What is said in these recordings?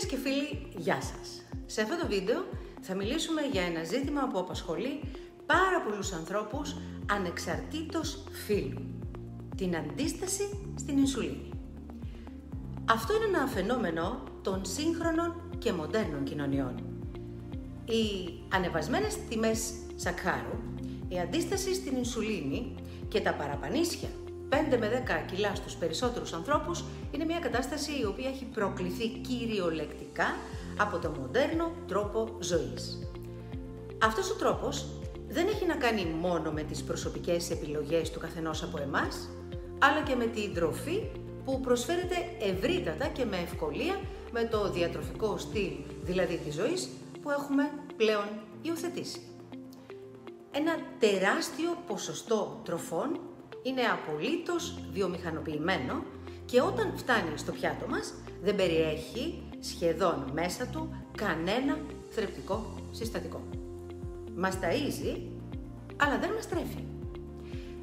και φίλοι, γεια σας! Σε αυτό το βίντεο θα μιλήσουμε για ένα ζήτημα που απασχολεί πάρα πολλούς ανθρώπους ανεξαρτήτως φύλου. Την αντίσταση στην ινσουλίνη. Αυτό είναι ένα φαινόμενο των σύγχρονων και μοντέρνων κοινωνιών. Οι ανεβασμένες τιμές σακχάρου, η αντίσταση στην ινσουλίνη και τα παραπανίσια 5 με 10 κιλά στους περισσότερους ανθρώπους είναι μια κατάσταση η οποία έχει προκληθεί κυριολεκτικά από το μοντέρνο τρόπο ζωής. Αυτός ο τρόπος δεν έχει να κάνει μόνο με τις προσωπικές επιλογές του καθενός από εμάς, αλλά και με την τροφή που προσφέρεται ευρύτατα και με ευκολία με το διατροφικό στυλ, δηλαδή της ζωής, που έχουμε πλέον υιοθετήσει. Ένα τεράστιο ποσοστό τροφών είναι απολύτως βιομηχανοποιημένο και όταν φτάνει στο πιάτο μας δεν περιέχει σχεδόν μέσα του κανένα θρεπτικό συστατικό. Μας ταΐζει, αλλά δεν μας τρέφει.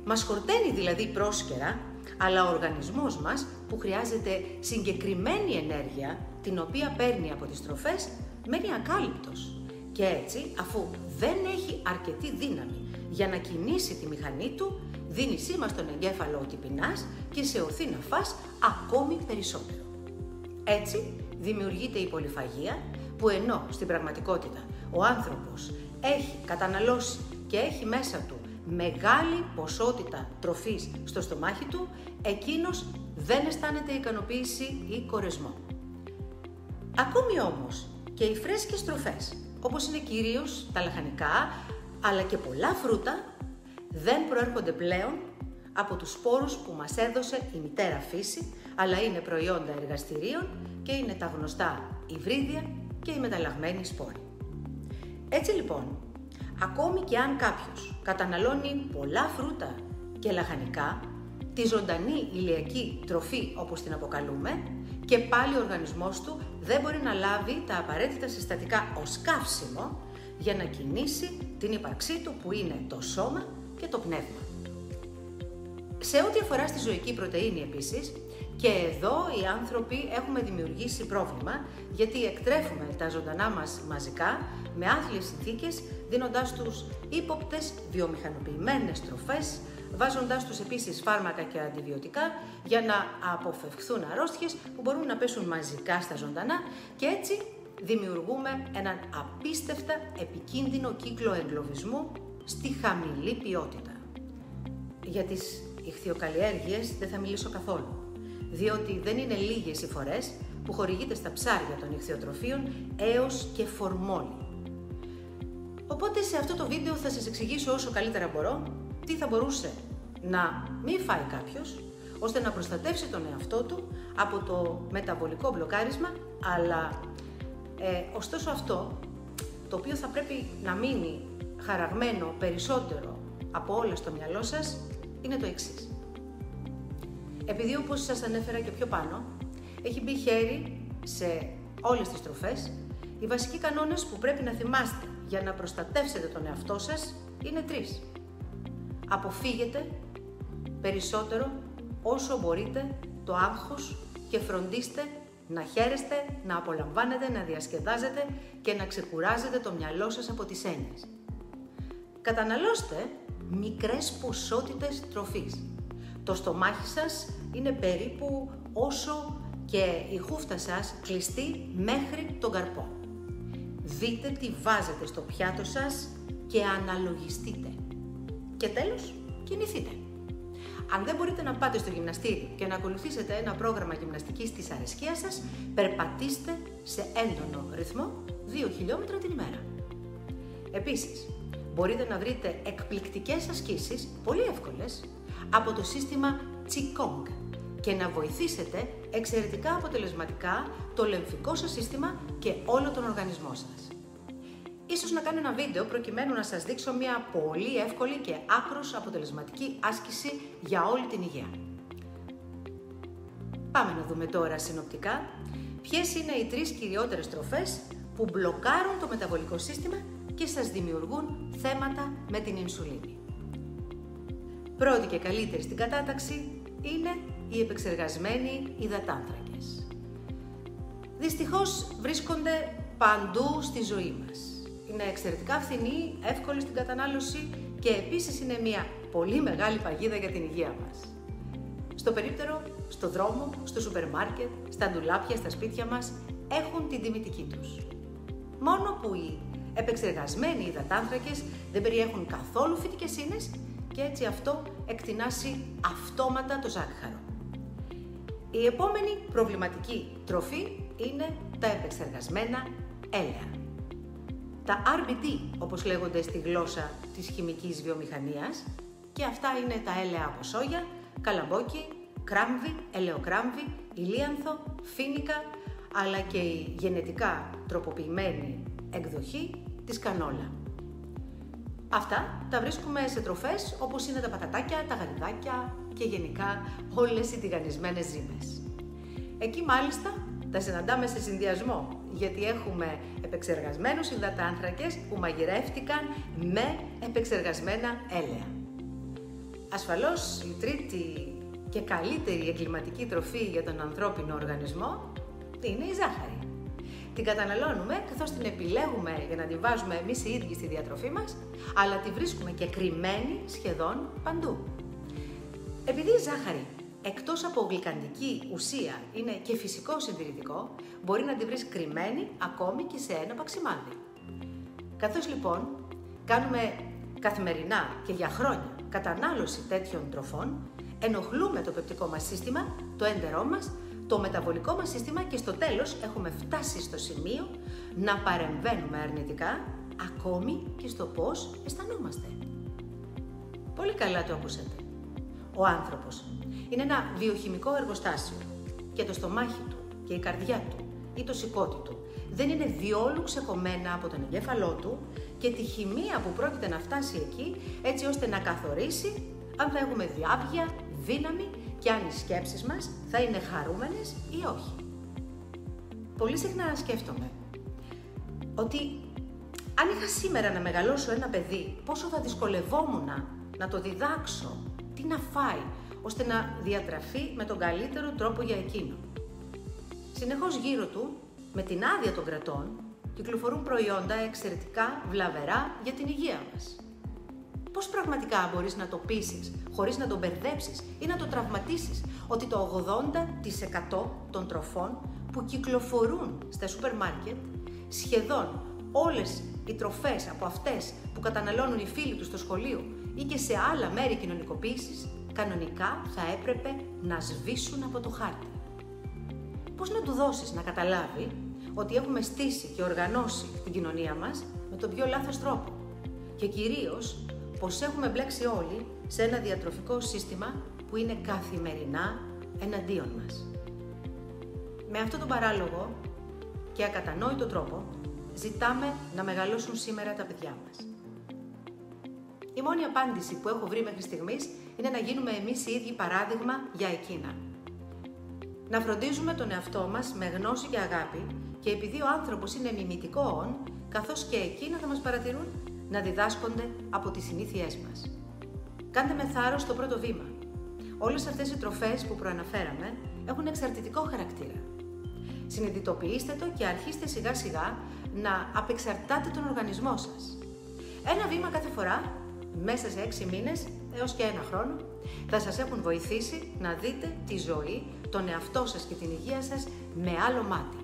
Μας χορταίνει δηλαδή πρόσκαιρα, αλλά ο οργανισμός μας που χρειάζεται συγκεκριμένη ενέργεια, την οποία παίρνει από τις τροφές, μένει ακάλυπτος. Και έτσι, αφού δεν έχει αρκετή δύναμη για να κινήσει τη μηχανή του, δίνει σήμα στον εγκέφαλο ότι πεινάς και σε οθεί να φας ακόμη περισσότερο. Έτσι, δημιουργείται η πολυφαγία που ενώ στην πραγματικότητα ο άνθρωπος έχει καταναλώσει και έχει μέσα του μεγάλη ποσότητα τροφής στο στομάχι του, εκείνος δεν αισθάνεται ικανοποίηση ή κορεσμό. Ακόμη όμως και οι φρέσκες τροφές, όπως είναι κυρίως τα λαχανικά, αλλά και πολλά φρούτα, δεν προέρχονται πλέον από τους σπόρους που μας έδωσε η μητέρα φύση, αλλά είναι προϊόντα εργαστηρίων και είναι τα γνωστά υβρίδια και οι μεταλλαγμένοι σπόροι. Έτσι λοιπόν, ακόμη και αν κάποιος καταναλώνει πολλά φρούτα και λαχανικά, τη ζωντανή ηλιακή τροφή όπως την αποκαλούμε, και πάλι ο οργανισμός του δεν μπορεί να λάβει τα απαραίτητα συστατικά ως καύσιμο για να κινήσει την ύπαρξή του που είναι το σώμα και το πνεύμα. Σε ό,τι αφορά στη ζωική πρωτεΐνη επίσης, και εδώ οι άνθρωποι έχουμε δημιουργήσει πρόβλημα γιατί εκτρέφουμε τα ζωντανά μας μαζικά με άθλιες συνθήκες, δίνοντάς τους ύποπτες βιομηχανοποιημένες τροφές, βάζοντάς τους επίσης φάρμακα και αντιβιωτικά για να αποφευχθούν αρρώστιες που μπορούν να πέσουν μαζικά στα ζωντανά και έτσι δημιουργούμε έναν απίστευτα επικίνδυνο κύκλο εγκλωβισμού στη χαμηλή ποιότητα. Για τις ιχθυοκαλλιέργειες δεν θα μιλήσω καθόλου, διότι δεν είναι λίγες οι φορές που χορηγείται στα ψάρια των ιχθυοτροφίων έως και φορμόλι. Οπότε σε αυτό το βίντεο θα σας εξηγήσω όσο καλύτερα μπορώ τι θα μπορούσε να μην φάει κάποιος, ώστε να προστατεύσει τον εαυτό του από το μεταβολικό μπλοκάρισμα, αλλά ωστόσο αυτό, το οποίο θα πρέπει να μείνει χαραγμένο περισσότερο από όλα στο μυαλό σας, είναι το εξής. Επειδή όπως σας ανέφερα και πιο πάνω, έχει μπει χέρι σε όλες τις τροφές, οι βασικοί κανόνες που πρέπει να θυμάστε για να προστατεύσετε τον εαυτό σας είναι 3. Αποφύγετε περισσότερο όσο μπορείτε το άγχος και φροντίστε να χαίρεστε, να απολαμβάνετε, να διασκεδάζετε και να ξεκουράζετε το μυαλό σας από τις έννοιες. Καταναλώστε μικρές ποσότητες τροφής. Το στομάχι σας είναι περίπου όσο και η χούφτα σας κλειστεί μέχρι τον καρπό. Δείτε τι βάζετε στο πιάτο σας και αναλογιστείτε. Και τέλος, κινηθείτε. Αν δεν μπορείτε να πάτε στο γυμναστήριο και να ακολουθήσετε ένα πρόγραμμα γυμναστικής της αρεσκίας σας, περπατήστε σε έντονο ρυθμό 2 χιλιόμετρα την ημέρα. Επίσης, μπορείτε να βρείτε εκπληκτικές ασκήσεις, πολύ εύκολες, από το σύστημα Qigong και να βοηθήσετε εξαιρετικά αποτελεσματικά το λεμφικό σας σύστημα και όλο τον οργανισμό σας. Ίσως να κάνω ένα βίντεο προκειμένου να σας δείξω μια πολύ εύκολη και άκρως αποτελεσματική άσκηση για όλη την υγεία. Πάμε να δούμε τώρα συνοπτικά ποιες είναι οι 3 κυριότερες τροφές που μπλοκάρουν το μεταβολικό σύστημα και σας δημιουργούν θέματα με την ινσουλίνη. Πρώτη και καλύτερη στην κατάταξη είναι οι επεξεργασμένοι υδατάνθρακες. δυστυχώς βρίσκονται παντού στη ζωή μας. Είναι εξαιρετικά φθηνή, εύκολη στην κατανάλωση και επίσης είναι μια πολύ μεγάλη παγίδα για την υγεία μας. Στο περίπτερο, στο δρόμο, στο σούπερ μάρκετ, στα ντουλάπια, στα σπίτια μας έχουν την τιμητική τους. Μόνο που οι επεξεργασμένοι υδατάνθρακες δεν περιέχουν καθόλου φυτικές ίνες και έτσι αυτό εκτινάσει αυτόματα το ζάχαρο. Η επόμενη προβληματική τροφή είναι τα επεξεργασμένα έλαια. Τα RBD, όπως λέγονται στη γλώσσα της χημικής βιομηχανίας, και αυτά είναι τα έλαια από σόγια, καλαμπόκι, κράμβι, ελαιοκράμβι, ηλίανθο, φοίνικα, αλλά και η γενετικά τροποποιημένη εκδοχή της κανόλα. Αυτά τα βρίσκουμε σε τροφές όπως είναι τα πατατάκια, τα γαριδάκια και γενικά όλες οι τηγανισμένες ζύμες. Εκεί μάλιστα τα συναντάμε σε συνδυασμό, γιατί έχουμε επεξεργασμένους υδατάνθρακες που μαγειρεύτηκαν με επεξεργασμένα έλαια. Ασφαλώς η τρίτη και καλύτερη εγκληματική τροφή για τον ανθρώπινο οργανισμό είναι η ζάχαρη. Την καταναλώνουμε καθώς την επιλέγουμε για να την βάζουμε εμείς οι ίδιοι στη διατροφή μας, αλλά τη βρίσκουμε και κρυμμένη σχεδόν παντού. Επειδή η ζάχαρη, εκτός από γλυκαντική ουσία, είναι και φυσικό συντηρητικό, μπορεί να τη βρεις κρυμμένη ακόμη και σε ένα παξιμάδι. Καθώς λοιπόν κάνουμε καθημερινά και για χρόνια κατανάλωση τέτοιων τροφών, ενοχλούμε το πεπτικό μας σύστημα, το έντερό μας, το μεταβολικό μας σύστημα και στο τέλος έχουμε φτάσει στο σημείο να παρεμβαίνουμε αρνητικά ακόμη και στο πώς αισθανόμαστε. Πολύ καλά το ακούσατε. Ο άνθρωπος είναι ένα βιοχημικό εργοστάσιο και το στομάχι του και η καρδιά του ή το σηκώτη του δεν είναι διόλου ξεκομμένα από τον εγκέφαλό του και τη χημεία που πρόκειται να φτάσει εκεί έτσι ώστε να καθορίσει αν θα έχουμε διάβγεια, δύναμη και αν οι σκέψεις μας θα είναι χαρούμενες ή όχι. Πολύ συχνά σκέφτομαι ότι αν είχα σήμερα να μεγαλώσω ένα παιδί, πόσο θα δυσκολευόμουν να το διδάξω τι να φάει, ώστε να διατραφεί με τον καλύτερο τρόπο για εκείνο. Συνεχώς γύρω του, με την άδεια των κρατών, κυκλοφορούν προϊόντα εξαιρετικά βλαβερά για την υγεία μας. Πώς πραγματικά μπορείς να το πείσεις, χωρίς να τον μπερδέψεις ή να το τραυματίσεις, ότι το 80% των τροφών που κυκλοφορούν στα σούπερ μάρκετ, σχεδόν όλες οι τροφές από αυτές που καταναλώνουν οι φίλοι τους στο σχολείο ή και σε άλλα μέρη κοινωνικοποίησης, κανονικά θα έπρεπε να σβήσουν από το χάρτη. Πώς να του δώσεις να καταλάβει ότι έχουμε στήσει και οργανώσει την κοινωνία μας με τον πιο λάθος τρόπο και κυρίως πως έχουμε μπλέξει όλοι σε ένα διατροφικό σύστημα που είναι καθημερινά εναντίον μας. Με αυτόν τον παράλογο και ακατανόητο τρόπο ζητάμε να μεγαλώσουν σήμερα τα παιδιά μας. Η μόνη απάντηση που έχω βρει μέχρι στιγμής είναι να γίνουμε εμείς οι ίδιοι παράδειγμα για εκείνα. Να φροντίζουμε τον εαυτό μας με γνώση και αγάπη και επειδή ο άνθρωπος είναι μιμητικό καθώς και εκείνα θα μας παρατηρούν, να διδάσκονται από τις συνήθειές μας. Κάντε με θάρρος το πρώτο βήμα. Όλες αυτές οι τροφές που προαναφέραμε έχουν εξαρτητικό χαρακτήρα. Συνειδητοποιήστε το και αρχίστε σιγά σιγά να απεξαρτάτε τον οργανισμό σας. Ένα βήμα κάθε φορά, μέσα σε 6 μήνες έως και 1 χρόνο, θα σας έχουν βοηθήσει να δείτε τη ζωή, τον εαυτό σας και την υγεία σας με άλλο μάτι.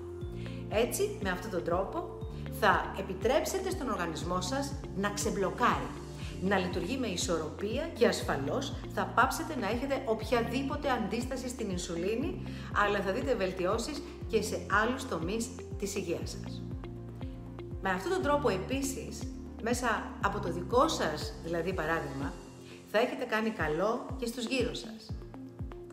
Έτσι, με αυτόν τον τρόπο, θα επιτρέψετε στον οργανισμό σας να ξεμπλοκάρει, να λειτουργεί με ισορροπία και ασφαλώς θα πάψετε να έχετε οποιαδήποτε αντίσταση στην ινσουλίνη, αλλά θα δείτε βελτιώσεις και σε άλλους τομείς της υγείας σας. Με αυτόν τον τρόπο επίσης, μέσα από το δικό σας δηλαδή παράδειγμα, θα έχετε κάνει καλό και στους γύρω σας,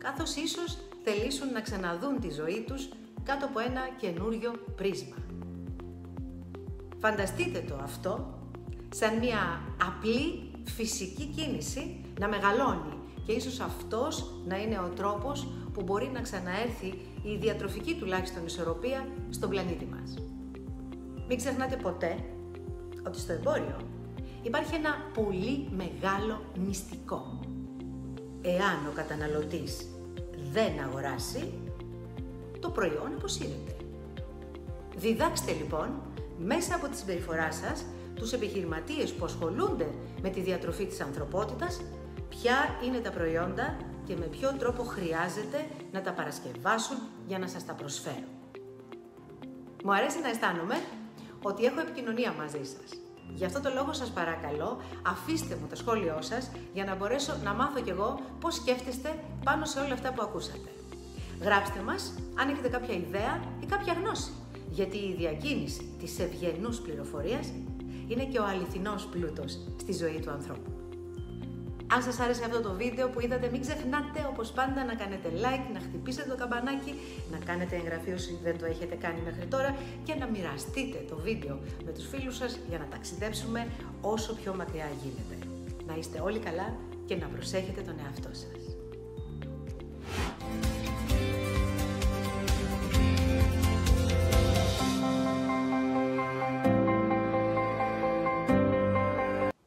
καθώς ίσως θελήσουν να ξαναδούν τη ζωή τους κάτω από ένα καινούριο πρίσμα. Φανταστείτε το αυτό σαν μια απλή φυσική κίνηση να μεγαλώνει και ίσως αυτός να είναι ο τρόπος που μπορεί να ξαναέρθει η διατροφική τουλάχιστον ισορροπία στον πλανήτη μας. Μην ξεχνάτε ποτέ ότι στο εμπόριο υπάρχει ένα πολύ μεγάλο μυστικό. Εάν ο καταναλωτής δεν αγοράσει, το προϊόν αποσύρεται. Διδάξτε λοιπόν μέσα από τη συμπεριφορά σας τους επιχειρηματίες που ασχολούνται με τη διατροφή της ανθρωπότητας ποια είναι τα προϊόντα και με ποιο τρόπο χρειάζεται να τα παρασκευάσουν για να σας τα προσφέρουν. Μου αρέσει να αισθάνομαι ότι έχω επικοινωνία μαζί σας. Γι' αυτό το λόγο σας παρακαλώ, αφήστε μου το σχόλιο σας για να μπορέσω να μάθω κι εγώ πώς σκέφτεστε πάνω σε όλα αυτά που ακούσατε. Γράψτε μας αν έχετε κάποια ιδέα ή κάποια γνώση, γιατί η διακίνηση της ευγενούς πληροφορίας είναι και ο αληθινός πλούτος στη ζωή του ανθρώπου. Αν σας άρεσε αυτό το βίντεο που είδατε, μην ξεχνάτε όπως πάντα να κάνετε like, να χτυπήσετε το καμπανάκι, να κάνετε εγγραφή όσοι δεν το έχετε κάνει μέχρι τώρα και να μοιραστείτε το βίντεο με τους φίλους σας για να ταξιδέψουμε όσο πιο μακριά γίνεται. Να είστε όλοι καλά και να προσέχετε τον εαυτό σας.